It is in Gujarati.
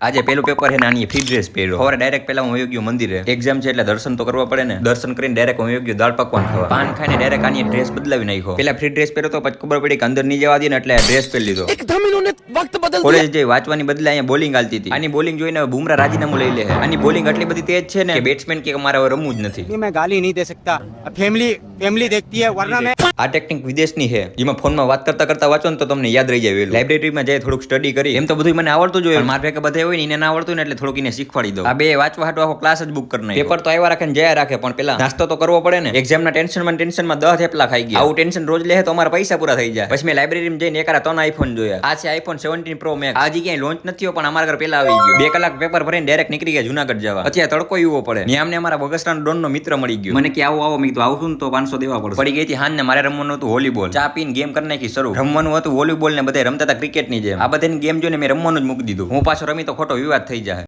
આજે પેલું પેપર હે નાની ફ્રી ડ્રેસ પહેર્યો. હવે ડાયરેક્ટ પેલા હું વયો ગયો મંદિરે. એક્ઝામ છે એટલે દર્શન તો કરવા પડે ને. દર્શન કરીને ડાયરેક્ટ હું વયો ગયો દાળ પકવાન ખાવા. પાન ખાઈને ડાયરેક્ટ આની ડ્રેસ બદલાવી નાખ્યો. પેલા ફ્રી ડ્રેસ પહેર્યો તો પછી ખબર પડી કે અંદર નહીં જવા દે ને એટલે ડ્રેસ પહેરી લીધો. एकदम इन्होंने वक्त बदल કોલેજ જઈ વાંચવાની બદલે અહીંયા બોલિંગ આલતી હતી. આની બોલિંગ જોઈને બુમરા રાજીનામું લઈ લે. આની બોલિંગ આટલી બધી તેજ છે ને કે બેટ્સમેન કે મારે હવે રમવું જ નથી. मैं गाली नहीं दे सकता. फैमिली देखती है वरना मैं આ ટેકનિક વિદેશની છે, જેમાં ફોનમાં વાત કરતા કરતા વાંચો ને તો તમને યાદ રહી જાય. લાઇબ્રેરીમાં જઈ થોડુંક સ્ટડી કરી. એમ તો બધું મને આવડતું જ હોય, મારા ભેગા બધા હોય ને એને ના આવડતું ને એટલે થોડુંક એને શીખવાડી દો. આ બે વાંચવા હાટો આખો ક્લાસ જ બુક કરી નાખ્યો. પેપર તો આવ્યા રાખે ને જયા રાખે, પણ પેલા નાસ્તો તો કરવો પડે ને. એક્ઝામના ટેન્શનમાં 10 થેપલા ખાઈ ગયા. આવું ટેન્શન રોજ લે તો અમારા પૈસા પૂરા થઈ જાય. પછી મેં લાઇબ્રેરીમાં જઈને એકારા 3 આઈફોન જોયા. આ છે આઈફોન 17 પ્રો મેક્સ. આજે ક્યાંય લોન્ચ નથી થયો, પણ અમારા ઘર પેલા આવી ગયો. 2 કલાક પેપર ભરીને ડાયરેક્ટ નીકળી ગયા જુનાગઢ જવા. અત્યારે તડકો યુવો પડે ને. અમને અમારા બગસરાનો ડોનનો મિત્ર મળી ગયો. મને કે આવો મેં કીધું આવતું ને તો 500 દેવા પડશે. પડી ગઈ હતી હાન ને મારે રમવાનું હતું વોલીબોલ. ચા પીને ગેમ કરી નાખી શરૂ. રમવાનું હતું વોલીબોલ ને બધા રમતા હતા ક્રિકેટ ની જેમ. આ બધાની ગેમ જોઈને મેં રમવાનું જ મૂકી દીધું. હું પાછો રમી તો ખોટો વિવાદ થઈ જાય.